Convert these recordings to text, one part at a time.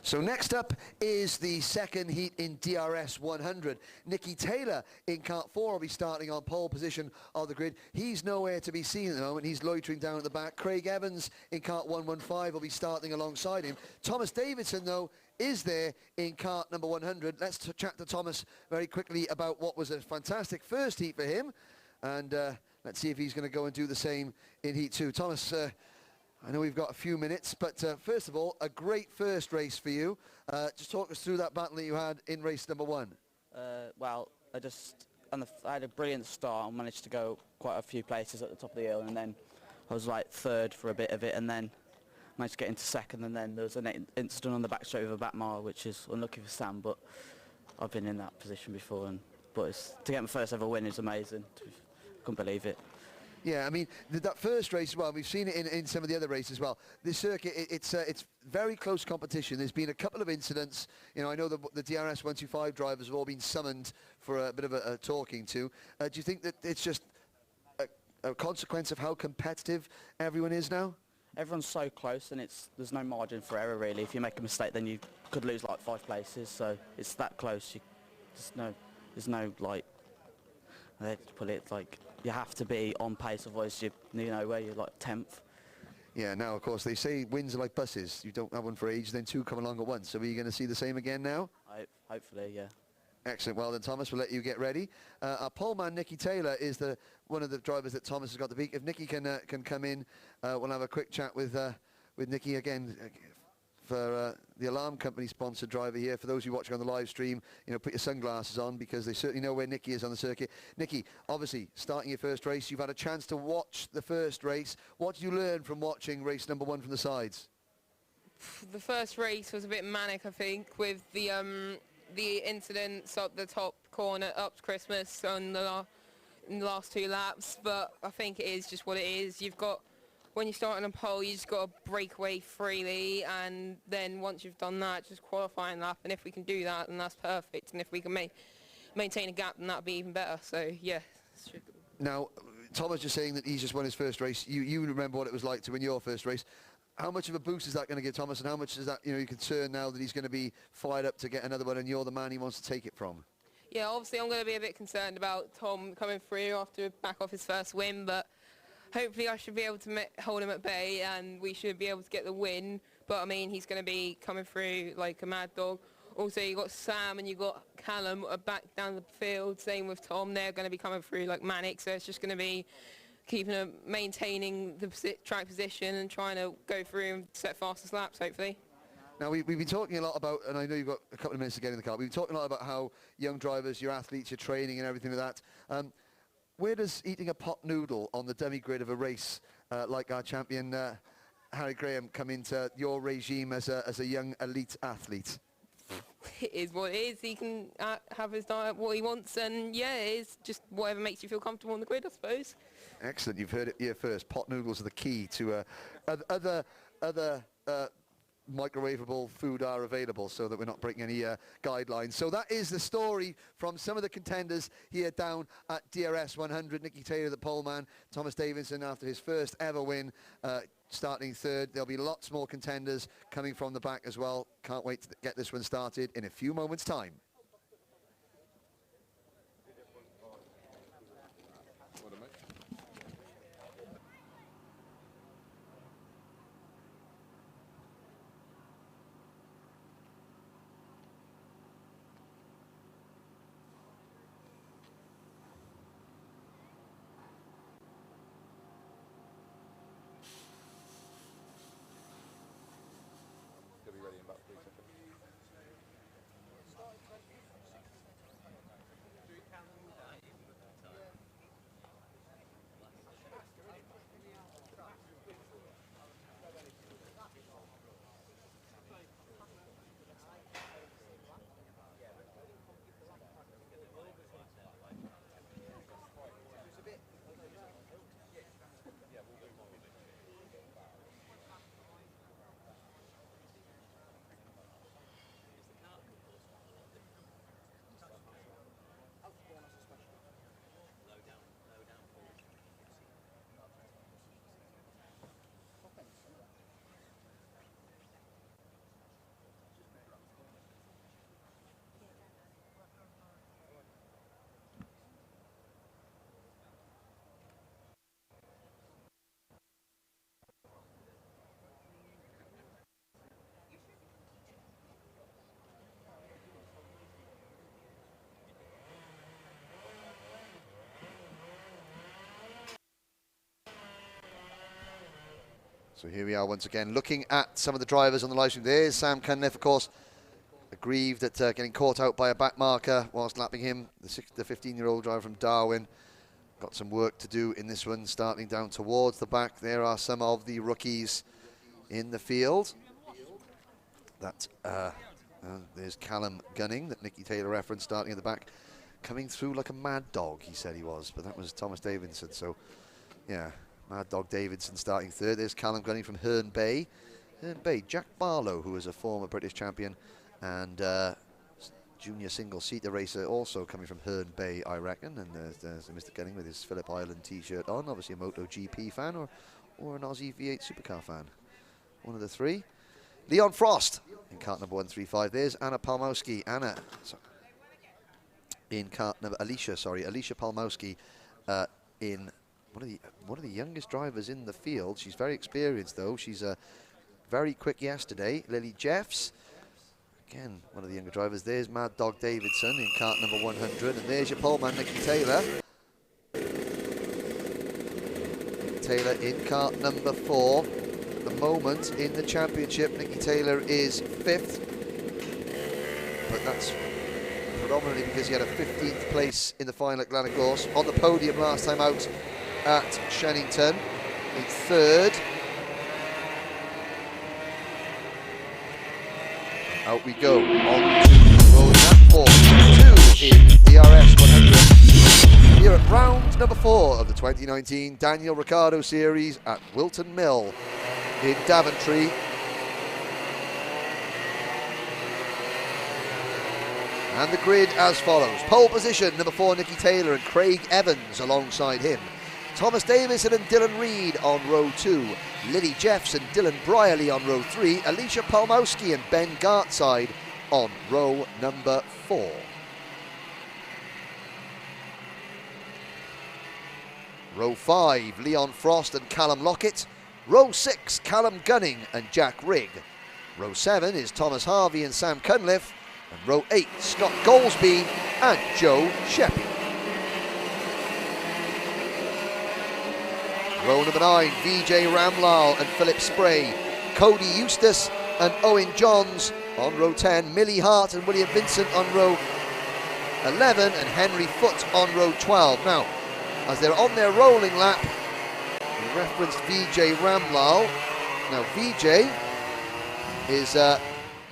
So next up is the second heat in DRS100. Nicky Taylor in kart 4 will be starting on pole position of the grid. He's nowhere to be seen at the moment. He's loitering down at the back. Craig Evans in kart 115 will be starting alongside him. Thomas Davidson, though, is there in kart number 100. Let's chat to Thomas very quickly about what was a fantastic first heat for him. And let's see if he's going to go and do the same in heat 2. Thomas, I know we've got a few minutes, but first of all, a great first race for you. Just talk us through that battle that you had in race number 1. Well, I had a brilliant start and managed to go quite a few places at the top of the hill, and then I was like third for a bit of it, and then managed to get into second, and then there was an incident on the back straight with a back mile, which is unlucky for Sam, but I've been in that position before, but to get my first ever win is amazing. Couldn't believe it. Yeah, I mean, that first race as well, we've seen it in some of the other races as well. This circuit, it's very close competition. There's been a couple of incidents. You know, I know the DRS125 drivers have all been summoned for a bit of a talking to. Do you think that it's just a consequence of how competitive everyone is now? Everyone's so close, and there's no margin for error, really. If you make a mistake, then you could lose like 5 places, so it's that close. There's no, like, let's put it, like, you have to be on pace, otherwise you know where you're like 10th. Yeah, now of course they say wins are like buses. You don't have one for ages, then 2 come along at once. So are you going to see the same again now? Hopefully, yeah. Excellent. Well then, Thomas, we'll let you get ready. Our poleman Nicky Taylor is one of the drivers that Thomas has got to beat. If Nicky can come in, we'll have a quick chat with Nicky again. For the alarm company sponsored driver here, for those of you watching on the live stream, you know, put your sunglasses on because they certainly know where Nicky is on the circuit. Nicky, obviously starting your first race, you've had a chance to watch the first race. What did you learn from watching race number 1 from the sides? The first race was a bit manic, I think, with the incidents up the top corner up to Christmas in the last 2 laps, but I think it is just what it is. When you start on a pole, you just got to break away freely, and then once you've done that, just qualifying lap, and if we can do that, then that's perfect, and if we can maintain a gap, then that'd be even better. So yeah. Now, Thomas just saying that he's just won his first race. You remember what it was like to win your first race. How much of a boost is that going to give Thomas, and how much is that, you know, you're concerned now that he's going to be fired up to get another one, and you're the man he wants to take it from? Yeah, obviously I'm going to be a bit concerned about Tom coming through after back off his first win, but hopefully I should be able to hold him at bay, and we should be able to get the win. But I mean, he's going to be coming through like a mad dog. Also, you've got Sam and you've got Callum back down the field. Same with Tom. They're going to be coming through like manic. So it's just going to be maintaining the track position and trying to go through and set fastest laps, hopefully. Now, we've been talking a lot about, and I know you've got a couple of minutes to get in the car, we've been talking a lot about how young drivers, your athletes, your training and everything like that. Where does eating a pot noodle on the dummy grid of a race like our champion Harry Graham come into your regime as a young elite athlete? It is what it is. He can have his diet what he wants, and yeah, it is just whatever makes you feel comfortable on the grid, I suppose. Excellent. You've heard it here first. Pot noodles are the key to other microwavable food are available, so that we're not breaking any guidelines. So that is the story from some of the contenders here down at DRS100. Nicky Taylor, the poleman, Thomas Davidson after his first ever win, starting third. There'll be lots more contenders coming from the back as well. Can't wait to get this one started in a few moments' time. Be ready in about 3 seconds. So here we are once again looking at some of the drivers on the live stream. There's Sam Cunliffe, of course, aggrieved at getting caught out by a back marker whilst lapping him. The 15-year-old driver from Darwin. Got some work to do in this one, starting down towards the back. There are some of the rookies in the field. There's Callum Gunning, that Nicky Taylor referenced, starting at the back. Coming through like a mad dog, he said he was, but that was Thomas Davidson. So, yeah, Mad Dog Davidson starting third. There's Callum Gunning from Herne Bay. Herne Bay, Jack Barlow, who was a former British champion and junior single-seater racer, also coming from Herne Bay, I reckon. And there's Mr. Gunning with his Phillip Island T-shirt on, obviously a MotoGP fan or an Aussie V8 supercar fan. One of the three. Leon Frost in cart number 135. There's Anna Palmowski. In cart number Alicia Palmowski in one of the youngest drivers in the field. She's very experienced though. She's very quick yesterday. Lily Jeffs, again one of the younger drivers. There's Mad Dog Davidson in cart number 100, and there's your poleman Nicky Taylor. Nicky Taylor in cart number 4. At the moment in the championship, Nicky Taylor is 5th, but that's predominantly because he had a 15th place in the final at Glenagorse, on the podium last time out at Shennington, in 3rd. Out we go, on to road map 4, 2 in DRS100. Here at round number 4 of the 2019 Daniel Ricciardo Series at Wilton Mill in Daventry. And the grid as follows. Pole position, number 4, Nicky Taylor and Craig Evans alongside him. Thomas Davison and Dylan Reed on row 2. Lily Jeffs and Dylan Brierley on row 3. Alicia Palmowski and Ben Gartside on row number 4. Row 5, Leon Frost and Callum Lockett. Row 6, Callum Gunning and Jack Rigg. Row 7 is Thomas Harvey and Sam Cunliffe. And row 8, Scott Goldsby and Joe Sheppy. Row number 9, Vijay Ramlal and Philip Spray. Cody Eustace and Owen Johns on row 10. Millie Hart and William Vincent on row 11. And Henry Foote on row 12. Now, as they're on their rolling lap, we referenced Vijay Ramlal. Now, Vijay is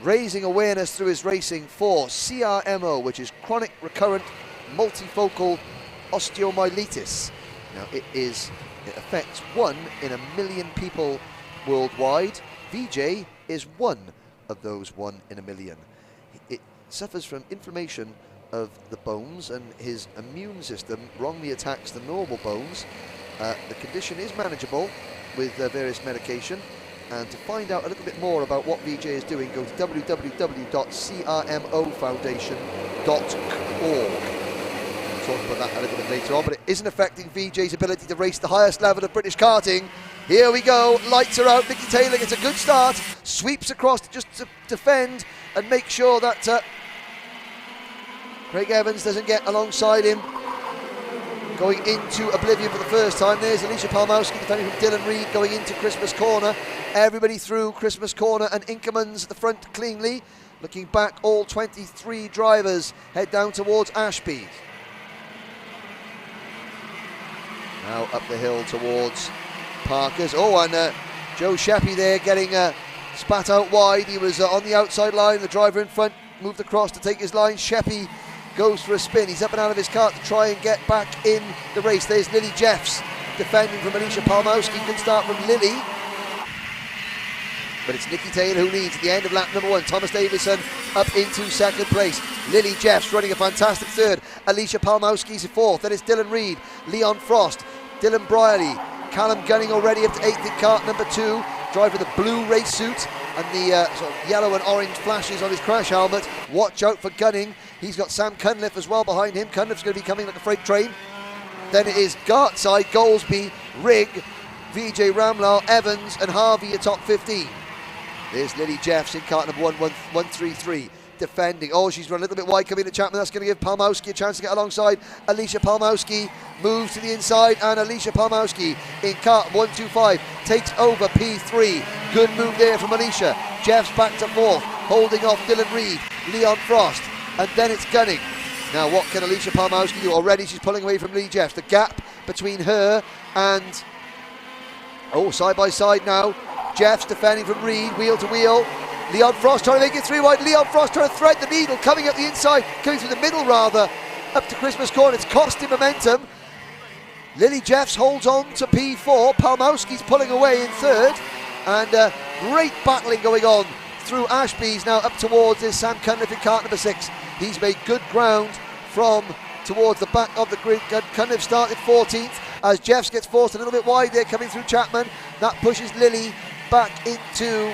raising awareness through his racing for CRMO, which is chronic recurrent multifocal osteomyelitis. Now it affects 1 in a million people worldwide. Vijay is one of those 1 in a million. It suffers from inflammation of the bones, and his immune system wrongly attacks the normal bones. The condition is manageable with various medication. And to find out a little bit more about what Vijay is doing, go to www.crmofoundation.org. We'll talk about that a little bit later on, but it isn't affecting Vijay's ability to race the highest level of British karting. Here we go, lights are out. Nicky Taylor gets a good start, sweeps across just to defend and make sure that Craig Evans doesn't get alongside him. Going into oblivion for the first time. There's Alicia Palmowski defending from Dylan Reed, going into Christmas Corner. Everybody through Christmas Corner, and Inkerman's at the front cleanly. Looking back, all 23 drivers head down towards Ashby. Now up the hill towards Parker's. Oh, and Joe Sheppy there getting spat out wide. He was on the outside line. The driver in front moved across to take his line. Sheppy goes for a spin. He's up and out of his cart to try and get back in the race. There's Lily Jeffs defending from Alicia Palmowski. Good start from Lily. But it's Nicky Taylor who leads at the end of lap number 1. Thomas Davison up into 2nd place. Lily Jeffs running a fantastic 3rd. Alicia Palmowski's 4th. Then it's Dylan Reed, Leon Frost, Dylan Brierley, Callum Gunning already up to 8th in cart number 2. Driver the blue race suit and the sort of yellow and orange flashes on his crash helmet. Watch out for Gunning. He's got Sam Cunliffe as well behind him. Cunliffe's going to be coming like a freight train. Then it is Gartside, Goldsby, Rigg, Vijay Ramlal, Evans and Harvey, your top 15. There's Lily Jeffs in cart number 133. defending. Oh, she's run a little bit wide coming to Chapman. That's going to give Palmowski a chance to get alongside. Alicia Palmowski moves to the inside, and Alicia Palmowski in cart 125 takes over P3. Good move there from Alicia. Jeff's back to fourth, holding off Dylan Reed, Leon Frost, and then it's Gunning. Now what can Alicia Palmowski do? Already she's pulling away from Lee Jeffs. The gap between her and, side by side now. Jeffs defending from Reed, wheel to wheel. Leon Frost trying to make it 3 wide. Leon Frost trying to thread the needle, coming up the inside, coming through the middle rather, up to Christmas Corner. It's costing momentum. Lily Jeffs holds on to P4. Palmowski's pulling away in third. And great battling going on through Ashby's now up towards this Sam Cunliffe in cart number 6. He's made good ground from towards the back of the grid. Cunliffe started 14th as Jeffs gets forced a little bit wide there coming through Chapman. That pushes Lily back into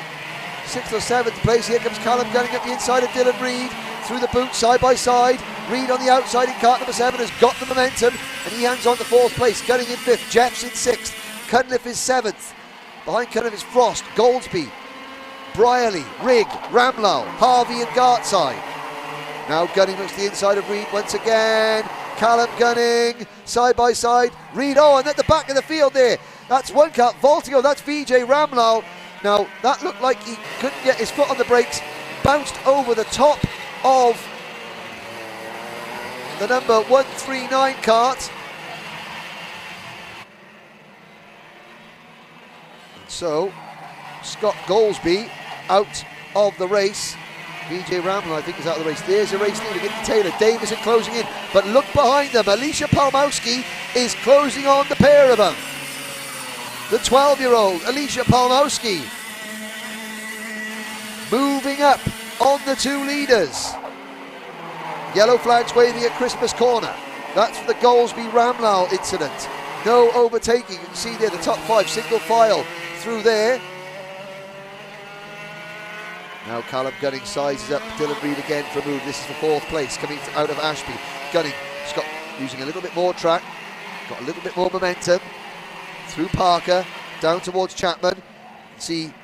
6th or 7th place. Here comes Callum Gunning up the inside of Dylan Reed through the boot side by side. Reed on the outside in cart number 7 has got the momentum and he hangs on to 4th place. Gunning in 5th, Jeffs in 6th, Cunliffe is 7th. Behind Cunliffe is Frost, Goldsby, Brierley, Rigg, Ramlau, Harvey and Gartside. Now Gunning looks to the inside of Reed once again. Callum Gunning, side by side. Reed, and at the back of the field there. That's one cut, vaulting on, that's VJ Ramlau. Now that looked like he couldn't get his foot on the brakes. Bounced over the top of the number 139 cart. And so Scott Goldsby out of the race. VJ Ramlan, I think, is out of the race. There's a race leader, Nikki Taylor. Davison closing in, but look behind them. Alicia Palmowski is closing on the pair of them. The 12-year-old Alicia Palmowski moving up on the 2 leaders. Yellow flags waving at Christmas Corner. That's for the Goldsby Ramlau incident. No overtaking. You can see there the top 5 single file through there. Now Callum Gunning sizes up Dylan Reed again for a move. This is for 4th place coming out of Ashby. Gunning just got using a little bit more track, got a little bit more momentum through Parker down towards Chapman. See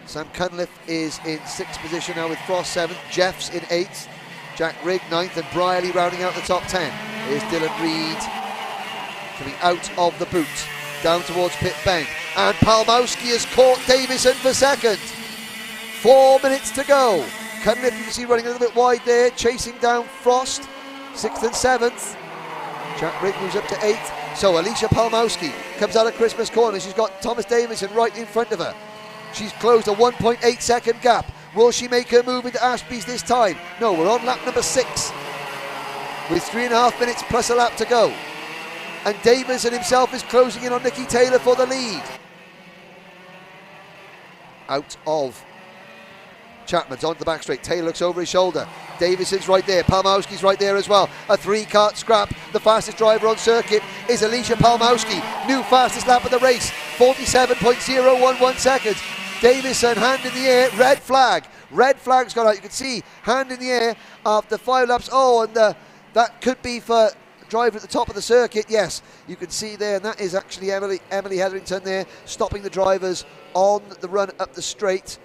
Sam Cunliffe is in 6th position now with Frost 7th, Jeffs in 8th, Jack Rigg 9th, and Brierley rounding out the top 10. Here's Dylan Reed coming out of the boot down towards Pit Bend, and Palmowski has caught Davison for 2nd. 4 minutes to go. Cunliffe, you can see running a little bit wide there, chasing down Frost, 6th and 7th. Jack Rigg moves up to 8th. So Alicia Palmowski comes out of Christmas Corner. She's got Thomas Davison right in front of her. She's closed a 1.8 second gap. Will she make her move into Ashby's this time? No, we're on lap number 6 with 3.5 minutes plus a lap to go. And Davison himself is closing in on Nikki Taylor for the lead. Out of Chapman's onto the back straight. Taylor looks over his shoulder. Davison's right there. Palmowski's right there as well. A 3-cart scrap. The fastest driver on circuit is Alicia Palmowski. New fastest lap of the race. 47.011 seconds. Davison, hand in the air. Red flag. Red flag's gone out. You can see hand in the air after 5 laps. And that could be for driver at the top of the circuit. Yes, you can see there. And that is actually Emily Hetherington there, stopping the drivers on the run up the straight.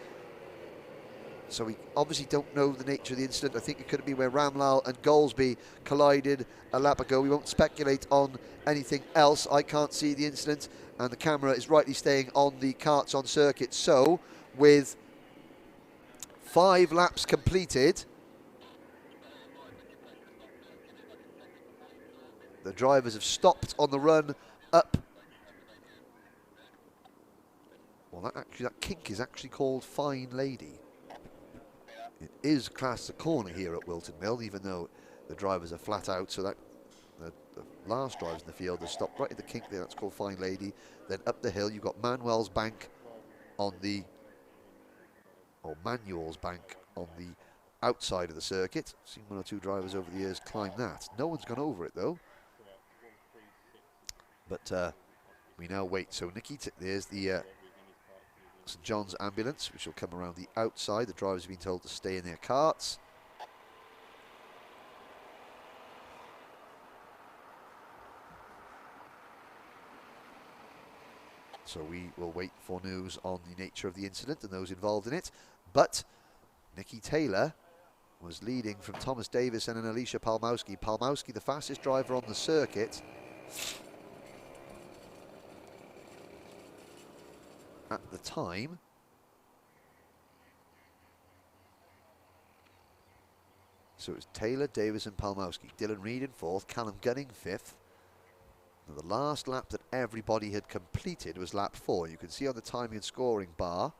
So we obviously don't know the nature of the incident. I think it could be where Ramlal and Goldsby collided a lap ago. We won't speculate on anything else. I can't see the incident, and the camera is rightly staying on the carts on circuit. So with 5 laps completed, the drivers have stopped on the run up. Well, that kink is actually called Fine Lady. It is classed a corner here at Wilton Mill, even though the drivers are flat out, so that the last drivers in the field have stopped right at the kink there. That's called Fine Lady. Then up the hill, you've got Manuel's Bank on the, or Manuel's Bank on the outside of the circuit. Seen 1 or 2 drivers over the years climb that. No one's gone over it though. But we now wait. So Nikki, there's the St John's ambulance, which will come around the outside. The drivers have been told to stay in their carts. So we will wait for news on the nature of the incident and those involved in it. But Nikki Taylor was leading from Thomas Davison and Alicia Palmowski. Palmowski, the fastest driver on the circuit at the time. So it was Taylor, Davison, Palmowski, Dylan Reed in fourth, Callum Gunning fifth. Now the last lap that everybody had completed was lap 4. You can see on the timing and scoring bar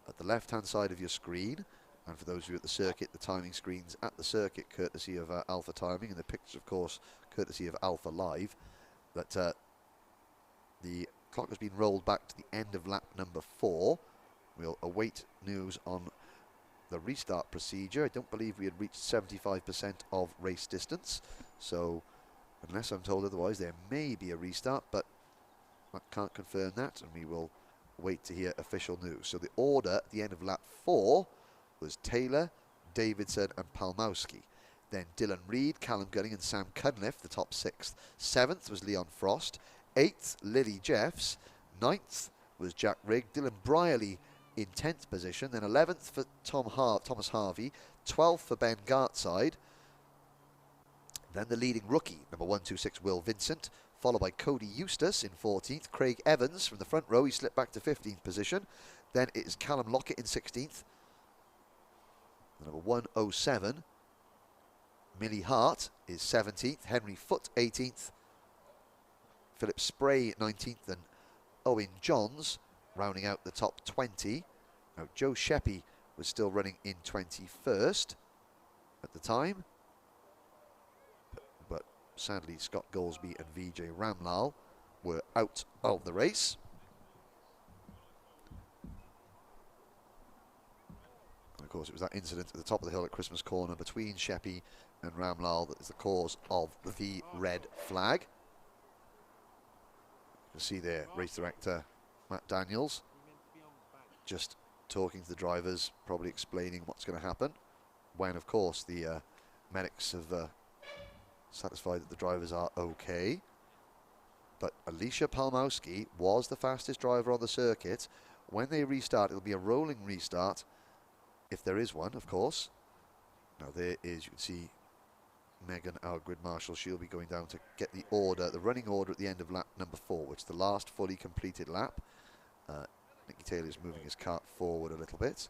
at the left-hand side of your screen. And for those of you at the circuit, the timing screen's at the circuit, courtesy of Alpha Timing, and the pictures, of course, courtesy of Alpha Live, that the clock has been rolled back to the end of lap number 4. We'll await news on the restart procedure. I don't believe we had reached 75% of race distance, so unless I'm told otherwise, there may be a restart, but I can't confirm that, and we will wait to hear official news. So the order at the end of lap 4 was Taylor, Davidson and Palmowski. Then Dylan Reed, Callum Gunning and Sam Cunliffe, the top 6th. 7th was Leon Frost. 8th, Lily Jeffs. 9th was Jack Rigg. Dylan Brierley in 10th position. Then 11th for Thomas Harvey. 12th for Ben Gartside. Then the leading rookie, number 126, Will Vincent, followed by Cody Eustace in 14th. Craig Evans from the front row, he slipped back to 15th position. Then it is Callum Lockett in 16th. Number 107, Millie Hart is 17th. Henry Foote 18th. Philip Spray 19th, and Owen Johns rounding out the top 20. Now Joe Sheppy was still running in 21st at the time. But sadly, Scott Goolsby and Vijay Ramlal were out of the race. And of course, it was that incident at the top of the hill at Christmas Corner between Sheppy and Ramlal that is the cause of the red flag. You can see there, race director Matt Daniels just talking to the drivers, probably explaining what's going to happen, when of course the medics have satisfied that the drivers are okay. But Alicia Palmowski was the fastest driver on the circuit. When they restart, it'll be a rolling restart, if there is one, of course. Now there is, you can see Megan, our grid marshal, she'll be going down to get the order, the running order at the end of lap number 4, which is the last fully completed lap. Nicky Taylor's moving his cart forward a little bit.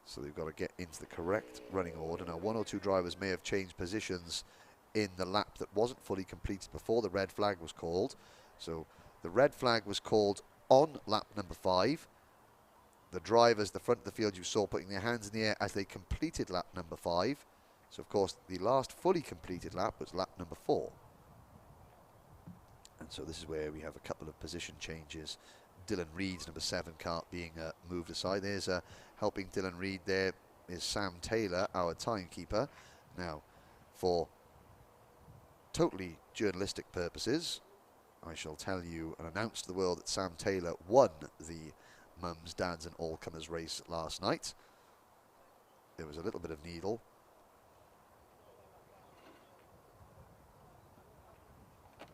So they've got to get into the correct running order. Now, 1 or 2 drivers may have changed positions in the lap that wasn't fully completed before the red flag was called. So the red flag was called on lap number 5. The drivers, the front of the field, you saw putting their hands in the air as they completed lap number 5. So, of course, the last fully completed lap was lap number 4. And so this is where we have a couple of position changes. Dylan Reed's number 7 cart being moved aside. There's helping Dylan Reed there is Sam Taylor, our timekeeper. Now, for totally journalistic purposes, I shall tell you and announce to the world that Sam Taylor won the mums, dads and all-comers race last night. There was a little bit of needle.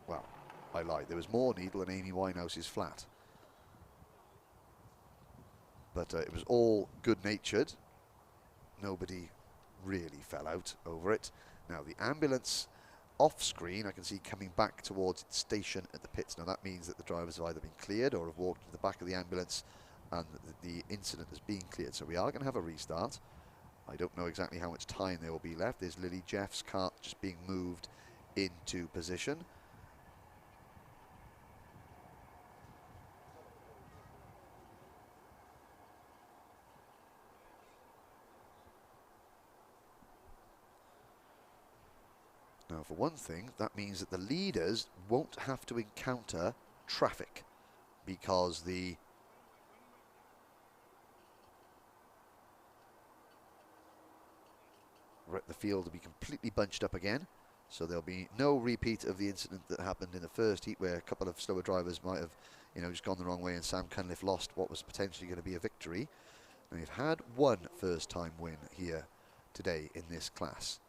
Well, I lied. There was more needle than Amy Winehouse's flat. But it was all good-natured. Nobody really fell out over it. Now, the ambulance off-screen, I can see coming back towards its station at the pits. Now, that means that the drivers have either been cleared or have walked to the back of the ambulance and the incident is being cleared. So we are going to have a restart. I don't know exactly how much time there will be left. There's Lily Jeff's cart just being moved into position. Now, for one thing, that means that the leaders won't have to encounter traffic because the field will be completely bunched up again. So there'll be no repeat of the incident that happened in the first heat where a couple of slower drivers might have, just gone the wrong way and Sam Cunliffe lost what was potentially going to be a victory. And we've had one first-time win here today in this class.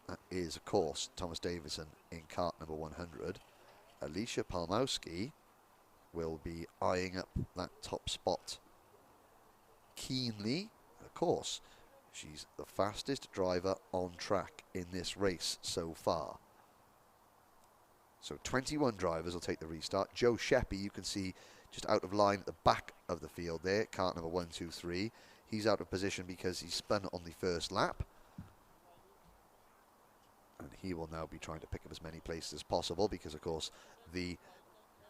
That is, of course, Thomas Davison in cart number 100. Alicia Palmowski will be eyeing up that top spot keenly. Of course, She's the fastest driver on track in this race so far. So 21 drivers will take the restart. Joe Sheppy, you can see just out of line at the back of the field there, cart number 1, 2, 3. He's out of position because he spun on the first lap. And he will now be trying to pick up as many places as possible because, of course, the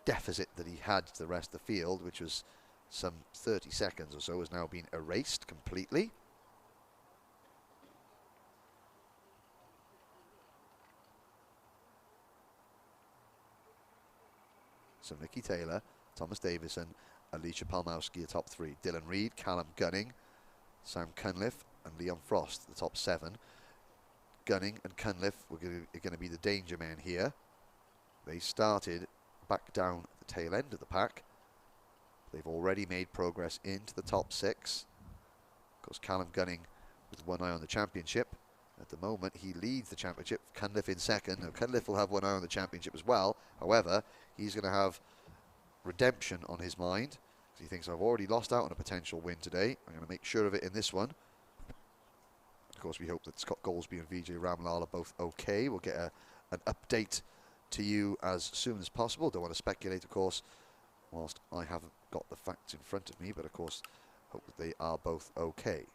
deficit that he had to the rest of the field, which was some 30 seconds or so, has now been erased completely. So Nikki Taylor, Thomas Davison, Alicia Palmowski, the top 3. Dylan Reed, Callum Gunning, Sam Cunliffe and Leon Frost, the top 7. Gunning and Cunliffe are going to be the danger men here. They started back down at the tail end of the pack. They've already made progress into the top 6. Of course, Callum Gunning with one eye on the championship. At the moment, he leads the championship. Cunliffe in second. Now, Cunliffe will have one eye on the championship as well. However, he's going to have redemption on his mind. He thinks, I've already lost out on a potential win today. I'm going to make sure of it in this one. Of course, we hope that Scott Goldsby and Vijay Ramlal are both okay. We'll get an update to you as soon as possible. Don't want to speculate, of course, whilst I haven't got the facts in front of me. But, of course, hope that they are both okay.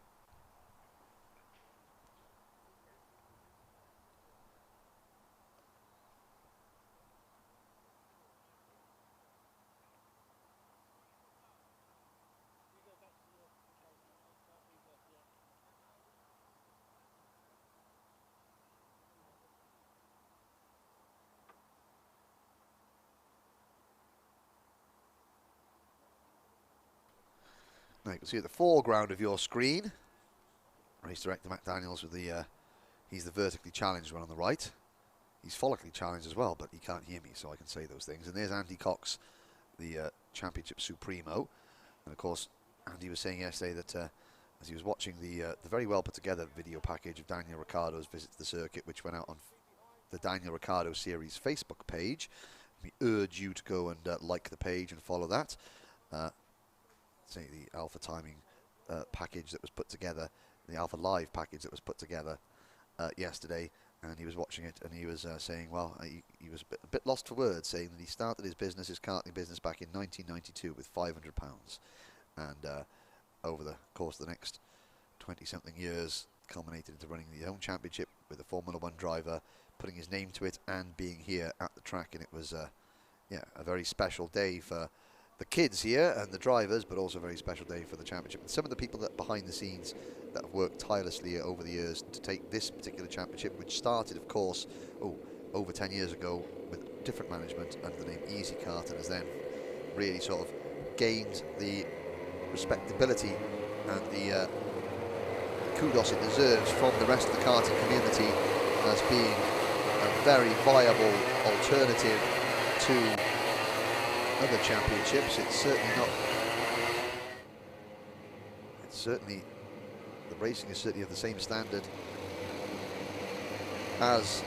Now you can see at the foreground of your screen, race director Matt Daniels with the, he's the vertically challenged one on the right. He's follically challenged as well, but he can't hear me, so I can say those things. And there's Andy Cox, the Championship Supremo. And of course, Andy was saying yesterday that as he was watching the very well put together video package of Daniel Ricciardo's visit to the circuit, which went out on the Daniel Ricciardo Series Facebook page. We urge you to go and like the page and follow that. Say the Alpha timing package that was put together, the Alpha Live package that was put together yesterday, and he was watching it and he was saying, well, he was a bit lost for words, saying that he started his karting business back in 1992 with £500, and over the course of the next 20-something years, culminated into running the home championship with a Formula 1 driver, putting his name to it, and being here at the track. And it was a very special day for the kids here and the drivers, but also a very special day for the championship. And some of the people that behind the scenes that have worked tirelessly over the years to take this particular championship, which started, of course, over 10 years ago with different management under the name Easy Kart, and has then really sort of gained the respectability and the kudos it deserves from the rest of the karting community as being a very viable alternative to other championships. It's certainly not. It's certainly, the racing is certainly of the same standard as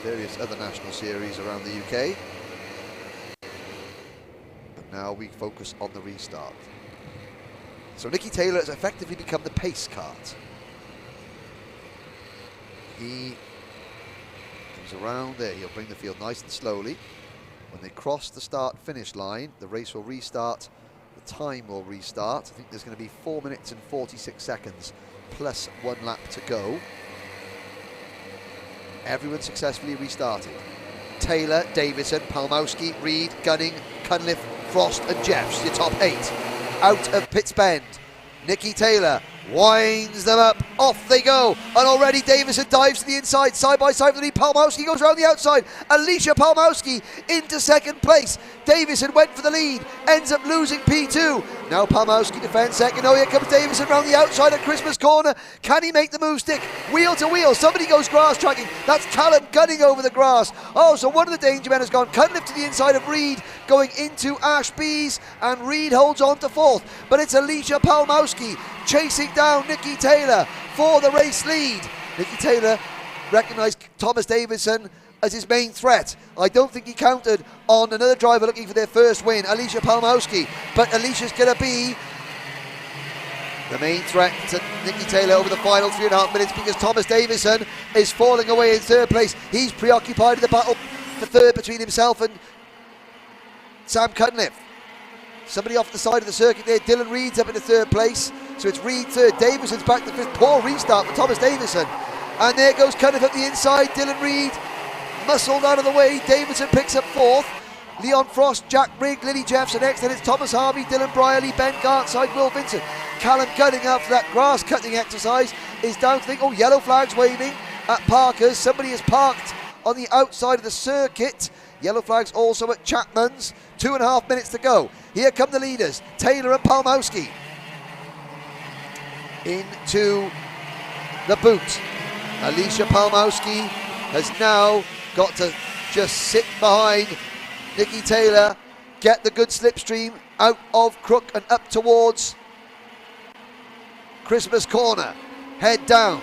various other national series around the UK. But now we focus on the restart. So Nicky Taylor has effectively become the pace kart. He comes around there. He'll bring the field nice and slowly. When they cross the start-finish line, the race will restart, the time will restart. I think there's going to be 4 minutes and 46 seconds plus 1 lap to go. Everyone successfully restarted. Taylor, Davison, Palmowski, Reed, Gunning, Cunliffe, Frost and Jeffs, your top 8. Out of Pitts Bend, Nicky Taylor winds them up, off they go, and already Davison dives to the inside, side by side with the lead. Palmowski goes around the outside, Alicia Palmowski into second place. Davison went for the lead, ends up losing P2. Now Palmowski defends second. Oh, here comes Davison round the outside at Christmas corner. Can he make the move stick? Wheel to wheel, somebody goes grass tracking. That's Callum Gunning over the grass. Oh, so one of the danger men has gone. Cunliffe to the inside of Reed, going into Ashby's, and Reed holds on to 4th. But it's Alicia Palmowski chasing down Nicky Taylor for the race lead. Nicky Taylor recognised Thomas Davison as his main threat. I don't think he counted on another driver looking for their first win, Alicia Palmowski. But Alicia's going to be The main threat to Nicky Taylor over the final 3.5 minutes, because Thomas Davison is falling away in third place. He's preoccupied in the battle for third between himself and Sam Cunliffe. Somebody off the side of the circuit there. Dylan Reed's up into third place. So it's Reed third. Davison's back to fifth. Poor restart for Thomas Davison. And there goes Cunliffe up the inside. Dylan Reed muscled out of the way. Davison picks up fourth. Leon Frost, Jack Rigg, Lily Jeffs next. Then it's Thomas Harvey, Dylan Brierley, Ben Gartside, Will Vincent. Callum Gunning, after that grass cutting exercise, is down to think, oh, yellow flags waving at Parker's. Somebody is parked on the outside of the circuit. Yellow flags also at Chapman's. 2.5 minutes to go. Here come the leaders, Taylor and Palmowski. Into the boot. Alicia Palmowski has now got to just sit behind Nicky Taylor, get the good slipstream out of Crook and up towards Christmas Corner. Head down.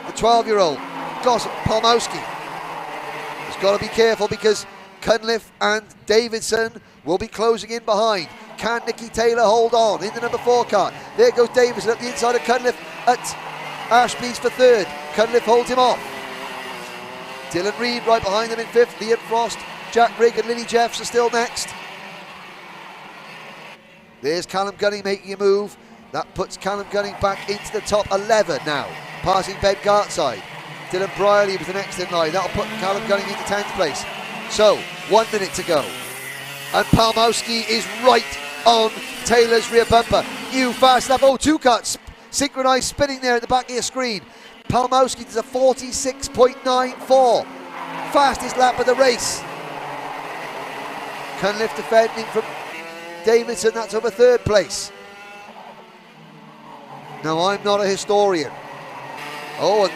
The 12-year-old, Palmowski, has got to be careful because Cunliffe and Davidson will be closing in behind. Can Nicky Taylor hold on in the number 4 car? There goes Davidson at the inside of Cunliffe at Ashby's for third. Cunliffe holds him off. Dylan Reed right behind them in fifth. Leon Frost, Jack Rigg and Lily Jeffs are still next. There's Callum Gunning making a move. That puts Callum Gunning back into the top 11 now. Passing Ben Gartside. Dylan Brierley was the next in line. That'll put Callum Gunning into 10th place. So, 1 minute to go. And Palmowski is right on Taylor's rear bumper. New fast lap. Oh, 2 cuts. Synchronised spinning there at the back of your screen. Palmowski does a 46.94. Fastest lap of the race. Cunliffe defending from Davidson. That's over third place. Now, I'm not a historian. Oh,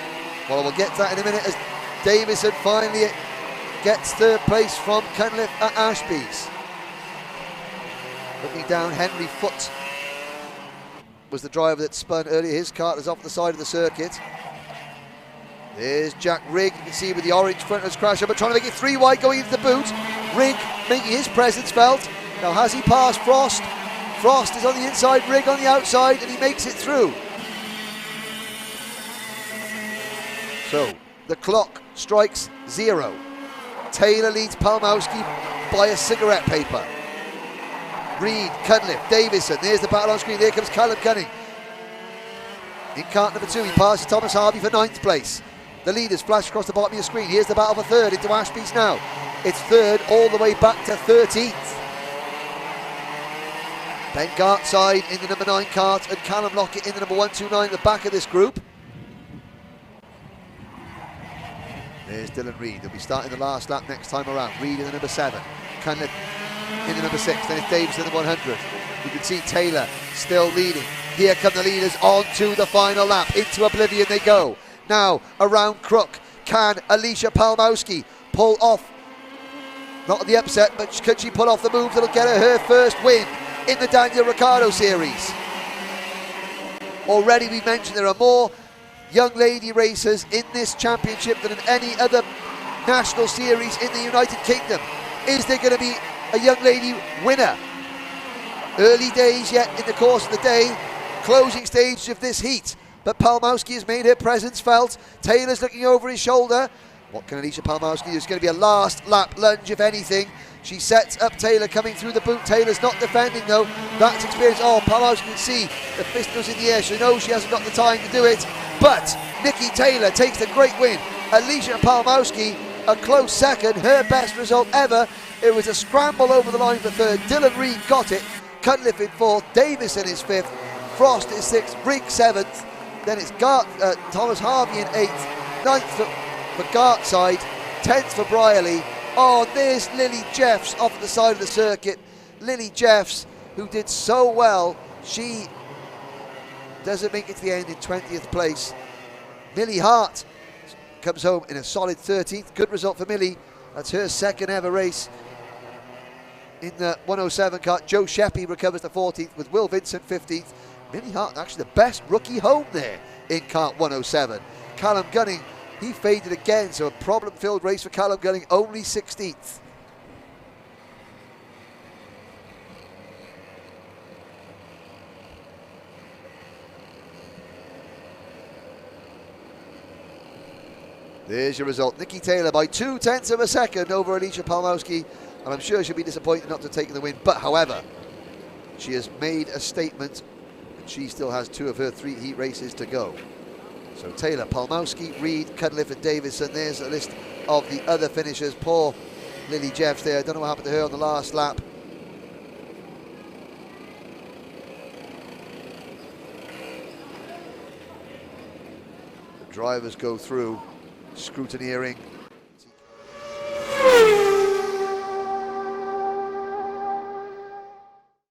well, we'll get to that in a minute as Davidson finally gets third place from Cunliffe at Ashby's. Looking down, Henry Foote was the driver that spun earlier. His kart is off the side of the circuit. There's Jack Rigg, you can see with the orange frontless crasher, but trying to make it 3 wide going into the boot. Rigg making his presence felt. Now has he passed Frost? Frost is on the inside, Rigg on the outside, and he makes it through. So the clock strikes 0. Taylor leads Palmowski by a cigarette paper. Reed, Cunliffe, Davison. There's the battle on screen. There comes Callum Gunning. In kart number 2, he passes Thomas Harvey for 9th place. The leaders flash across the bottom of your screen. Here's the battle for third into Ashby's now. It's third all the way back to 13th. Ben Gartside in the number 9 kart and Callum Lockett in the number 129 at the back of this group. There's Dylan Reed. They'll be starting the last lap next time around. Reed in the number 7. Cunliffe in the number 6. Then it's Davis in the 100. You can see Taylor still leading. Here come the leaders on to the final lap. Into oblivion they go. Now around Crook. Can Alicia Palmowski pull off? Not the upset, but can she pull off the move that'll get her first win in the Daniel Ricciardo series? Already we mentioned there are more young lady racers in this championship than in any other national series in the United Kingdom. Is there going to be a young lady winner? Early days yet in the course of the day, closing stage of this heat, but Palmowski has made her presence felt. Taylor's looking over his shoulder. What can Alicia Palmowski do? It's going to be a last lap lunge if anything. She sets up Taylor coming through the boot. Taylor's not defending though. That's experience. Oh, Palmowski can see the fist goes in the air. She knows she hasn't got the time to do it. But Nicky Taylor takes the great win. Alicia Palmowski a close second, her best result ever. It was a scramble over the line for third. Dylan Reed got it. Cunliffe in fourth. Davison is fifth. Frost is sixth. Rigg seventh. Then it's Thomas Harvey in eighth. Ninth for Gartside. 10th for Brierley. Oh, there's Lily Jeffs off at the side of the circuit. Lily Jeffs, who did so well, she doesn't make it to the end in 20th place. Millie Hart comes home in a solid 13th. Good result for Millie. That's her second ever race in the 107 kart. Joe Sheppy recovers the 14th with Will Vincent 15th. Millie Hart actually the best rookie home there in kart 107. Callum Gunning, he faded again, so a problem-filled race for Callum Gunning, only 16th. There's your result. Nikki Taylor by 0.2 of a second over Alicia Palmowski, and I'm sure she'll be disappointed not to take the win. But however, she has made a statement, and she still has 2 of her 3 heat races to go. So Taylor, Palmowski, Reid, Cudliffe and Davison. There's a list of the other finishers. Poor Lily Jeffs there. I don't know what happened to her on the last lap. The drivers go through, scrutineering